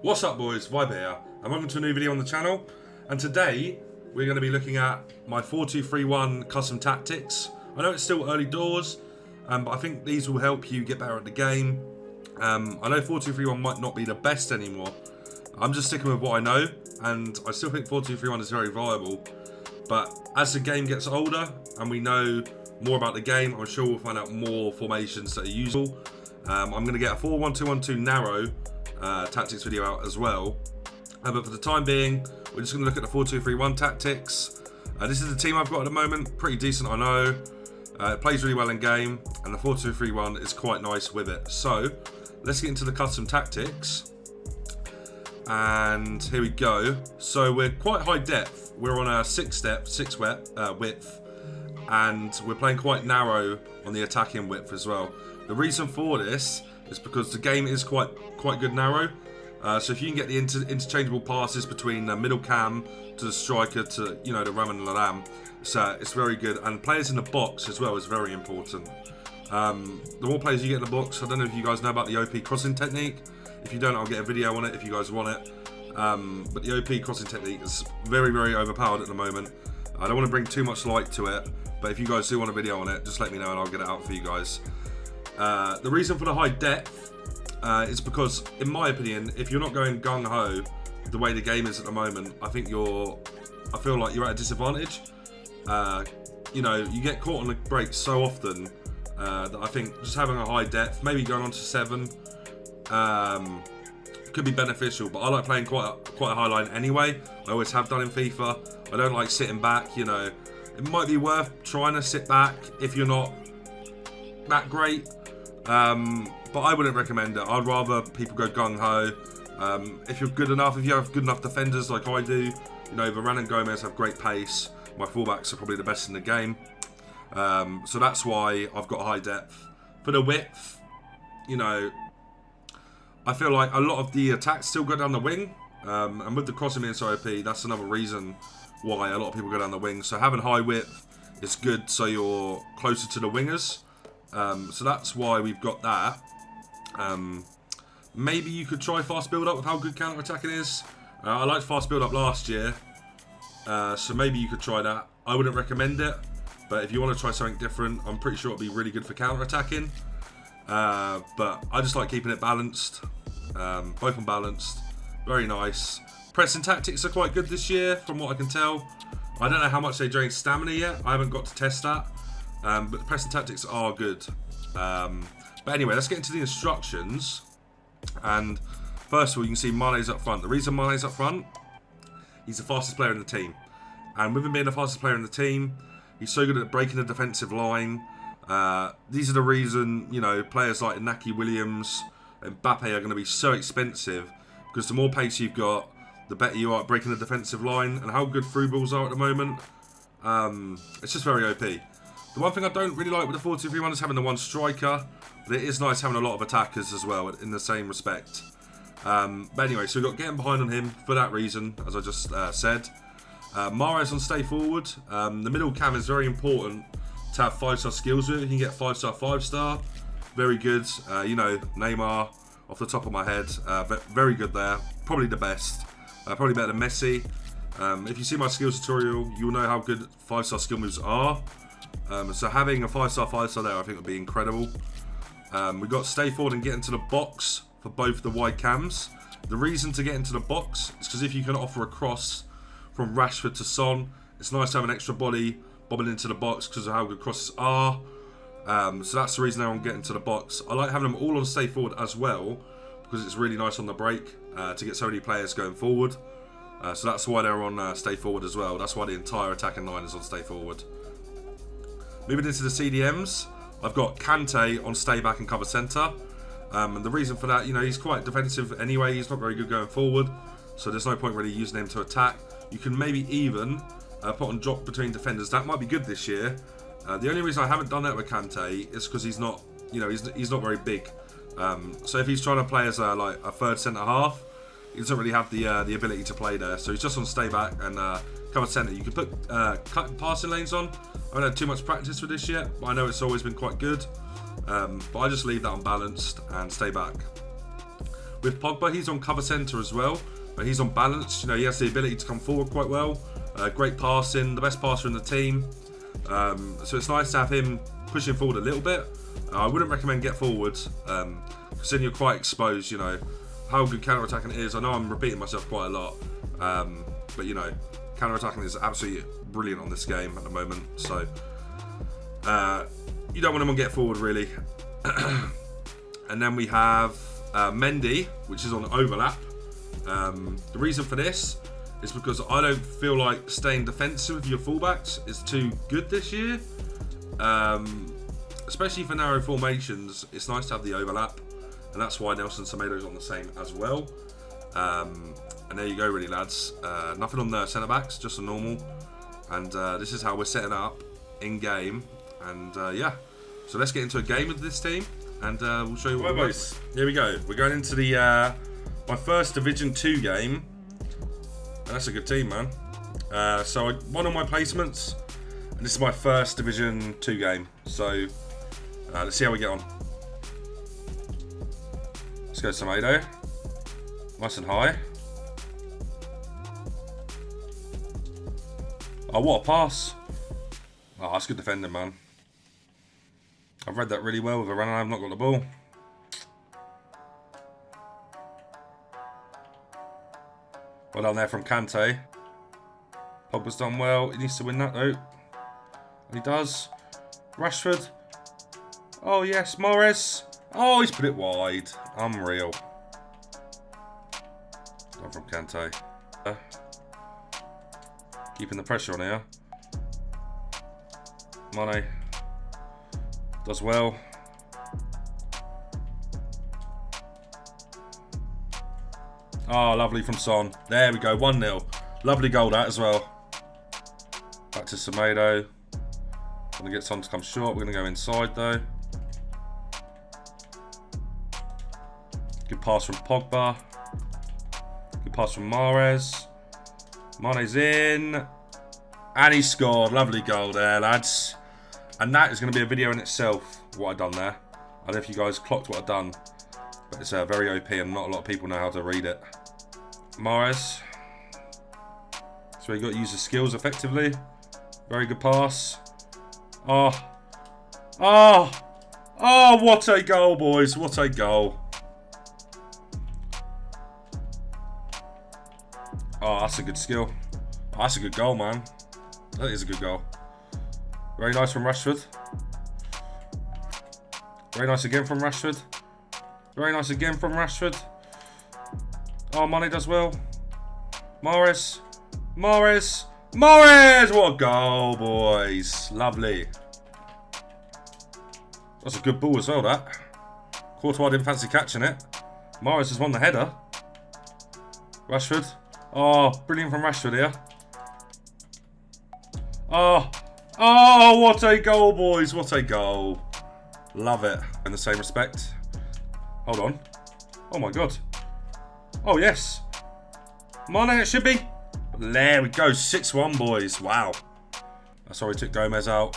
What's up boys, Viper here, and welcome to a new video on the channel. And today, we're going to be looking at my 4-2-3-1 custom tactics. I know it's still early doors, but I think these will help you get better at the game. I know 4-2-3-1 might not be the best anymore. I'm just sticking with what I know, and I still think 4-2-3-1 is very viable. But as the game gets older, and we know more about the game, I'm sure we'll find out more formations that are useful. I'm going to get a 4-1-2-1-2 narrow tactics video out as well, but for the time being we're just going to look at the 4-2-3-1 tactics. This is the team I've got at the moment, pretty decent I know, it plays really well in game, and the 4-2-3-1 is quite nice with it. So let's get into the custom tactics, and here we go. So we're quite high depth, we're on a 6 width, and we're playing quite narrow on the attacking width as well. The reason for this is because the game is quite good narrow. So if you can get the interchangeable passes between the middle cam to the striker to, you know, the ram and the lamb, so it's very good. And players in the box as well is very important. The more players you get in the box, I don't know if you guys know about the OP crossing technique. If you don't, I'll get a video on it if you guys want it. But the OP crossing technique is very overpowered at the moment. I don't want to bring too much light to it, but if you guys do want a video on it, just let me know and I'll get it out for you guys. The reason for the high depth is because, in my opinion, if you're not going gung-ho the way the game is at the moment, I feel like you're at a disadvantage. You know, you get caught on the break so often that I think just having a high depth, maybe going on to 7, could be beneficial. But I like playing quite a high line anyway. I always have done in FIFA. I don't like sitting back, you know. It might be worth trying to sit back if you're not that great. But I wouldn't recommend it. I'd rather people go gung-ho. If you're good enough, if you have good enough defenders like I do, you know, Varane and Gomez have great pace. My fullbacks are probably the best in the game. So that's why I've got high depth. For the width, you know, I feel like a lot of the attacks still go down the wing. And with the crossing being so OP, that's another reason why a lot of people go down the wing. So having high width is good so you're closer to the wingers. So that's why we've got that. Maybe you could try fast build up with how good counter attacking is. I liked fast build up last year, so maybe you could try that. I wouldn't recommend it, but if you want to try something different, I'm pretty sure it'll be really good for counter attacking. But I just like keeping it balanced, both unbalanced. Very nice. Pressing tactics are quite good this year, from what I can tell. I don't know how much they drain stamina yet. I haven't got to test that. But the pressing tactics are good. But anyway, let's get into the instructions. And first of all, you can see Mane's up front. The reason Mane's up front, he's the fastest player in the team. And with him being the fastest player in the team, he's so good at breaking the defensive line. These are the reason, you know, players like Inaki Williams and Mbappe are going to be so expensive. Because the more pace you've got, the better you are at breaking the defensive line. And how good through balls are at the moment, it's just very OP. The one thing I don't really like with the 4-2-3-1 is having the one striker, but it is nice having a lot of attackers as well in the same respect. But anyway, so we've got getting behind on him for that reason, as I just said. Mahrez on stay forward. The middle cam is very important to have 5-star skills with. You can get 5-star, 5-star. Very good. You know, Neymar off the top of my head. Very good there. Probably the best. Probably better than Messi. If you see my skills tutorial, you'll know how good 5-star skill moves are. So having a 5-star, 5-star there, I think would be incredible. We've got stay forward and get into the box for both the wide cams. The reason to get into the box is because if you can offer a cross from Rashford to Son, it's nice to have an extra body bobbing into the box because of how good crosses are. So that's the reason I want to get into the box. I like having them all on stay forward as well because it's really nice on the break to get so many players going forward. So that's why they're on stay forward as well. That's why the entire attacking line is on stay forward. Moving into the CDMs, I've got Kante on stay back and cover centre. And the reason for that, you know, he's quite defensive anyway. He's not very good going forward. So there's no point really using him to attack. You can maybe even put on drop between defenders. That might be good this year. The only reason I haven't done that with Kante is because he's not, you know, he's not very big. So if he's trying to play as like a third centre half, he doesn't really have the ability to play there. So he's just on stay back and cover centre. You can put passing lanes on. I haven't had too much practice with this yet, but I know it's always been quite good. But I just leave that unbalanced and stay back. with Pogba. He's on cover centre as well, but he's on balance. You know, he has the ability to come forward quite well. Great passing, the best passer in the team. So it's nice to have him pushing forward a little bit. I wouldn't recommend get forwards, because then you're quite exposed, you know, how good counter-attacking it is. I know I'm repeating myself quite a lot, but, you know, counter-attacking is absolutely brilliant on this game at the moment. So, you don't want him to get forward, really. And then we have Mendy, which is on overlap. The reason for this is because I don't feel like staying defensive with your fullbacks is too good this year. Especially for narrow formations, it's nice to have the overlap, and that's why Nelson Semedo's on the same as well. And there you go, really, lads. Nothing on the centre backs, just a normal. And this is how we're setting up in game. And yeah, so let's get into a game with this team, and we'll show you what we're boys. Here we go. We're going into the my first Division 2 game. And that's a good team, man. So I won all my placements, and this is my first Division 2 game. So let's see how we get on. Let's go Semedo. Nice and high. Oh, what a pass. Oh, that's good defending, man. I've read that really well with a run and I've not got the ball. Well done there from Kante. Pogba's done well. He needs to win that though. And he does. Rashford. Oh yes, Morris. Oh, he's put it wide. Unreal. Done from Kante. Keeping the pressure on here. Mane. Does well. Oh, lovely from Son. There we go, 1-0. Lovely goal that as well. Back to Semedo. Gonna get Son to come short. We're gonna go inside though. Good pass from Pogba. Good pass from Mahrez. Mane's in. And he scored. Lovely goal there, lads. And that is going to be a video in itself, what I've done there. I don't know if you guys clocked what I've done, but it's very OP and not a lot of people know how to read it. Mahrez. So you got to use the skills effectively. Very good pass. Oh. Oh. Oh, what a goal, boys. What a goal. Oh, that's a good skill. Oh, that's a good goal, man. That is a good goal. Very nice from Rashford. Very nice again from Rashford. Very nice again from Rashford. Oh, Mane does well. Mahrez. Mahrez. Mahrez! What a goal, boys. Lovely. That's a good ball as well, that. Courtois didn't fancy catching it. Mahrez has won the header. Rashford. Oh, brilliant from Rashford here. Oh. Oh, what a goal, boys. What a goal. Love it. In the same respect. Hold on. Oh, my God. Oh, yes. Mane, it should be. There we go. 6-1, boys. Wow. Sorry, took Gomez out.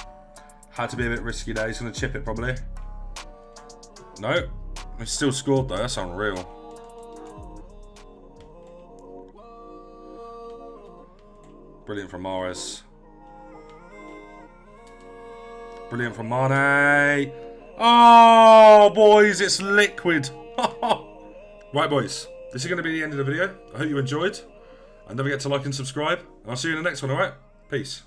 Had to be a bit risky there. He's going to chip it, probably. No. He still scored, though. That's unreal. Brilliant from Mahrez. Brilliant from Mane. Oh, boys, it's liquid. Right, boys, this is going to be the end of the video. I hope you enjoyed. And don't forget to like and subscribe. And I'll see you in the next one, alright? Peace.